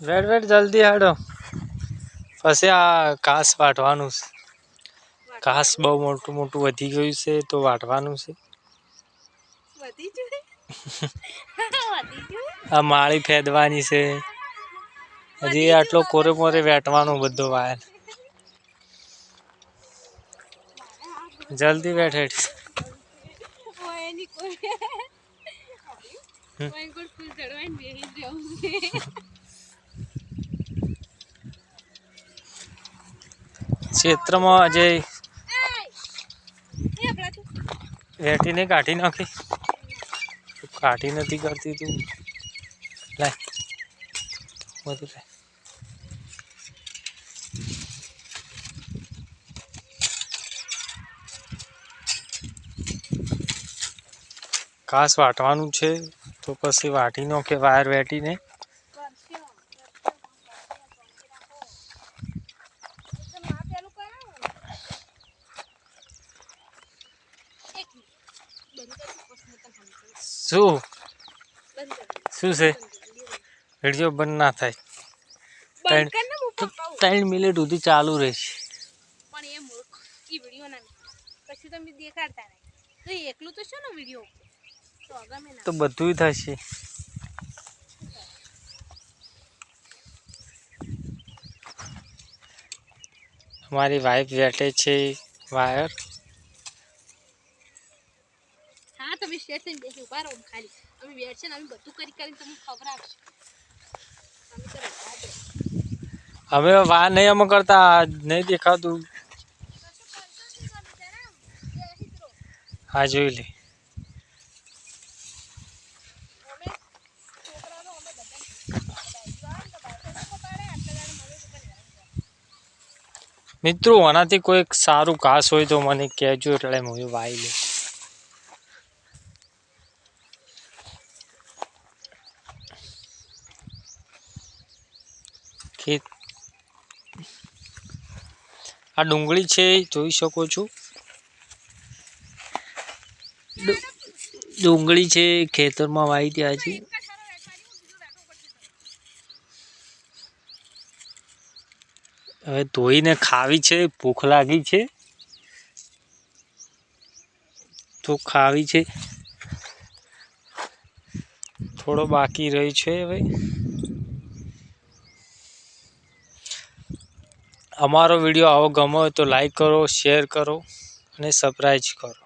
wet wet જલ્દી હાડો પછી આ ઘાસ વાટવાનું છે ઘાસ બહુ મોટું મોટું વધી ગયું છે તો વાટવાનું છે આ માળી ફેદવાની છે હજી આટલો કોરે મોરે વેટવાનું બધો વાયર જલ્દી વેટ હેડ ક્ષેત્રમાં અજય વેટીને કાઢી નાખી કાઢી નથી કરતી તું લાય બધું લાય ઘાસ વાટવાનું છે તો પછી વાટી નાખે વાયર વેટીને શું શું છે વિડીયો બંધ ના થાય 3 મિનિટ સુધી ચાલુ રહેશે પણ એ મૂર્ખ ઈ વિડિયો ના કશું તમે દેખાડતા નહીં તો એકલું તો શું નો વિડિયો તો ગમે ના તો બધું થશે हमारी वाइफ बैठे छे वायर हाँ તમે સ્ટેશન બેસી ઉભા રહો ખાલી અમે બેઠ છે ને અમે બધું કરી કરીને તમને ખબર આપશું हमें वायर नहीं हम करता नहीं देखा तू हाँ जो ले मित्रों आनाथी कोई सारू घास हो तो मने कहजो એટલે હું વાઈ લે ખેત આ ડુંગળી છે જોઈ શકો છો ડુંગળી છે ખેતરમાં વાઈ ત્યાં છે હવે ધોઈને ખાવી છે ભૂખ લાગી છે તો ખાવી છે થોડો બાકી રહી છે હવે અમારો વિડિયો આવો ગમ્યો હોય તો લાઈક કરો શેર કરો અને સબસ્ક્રાઇબ કરો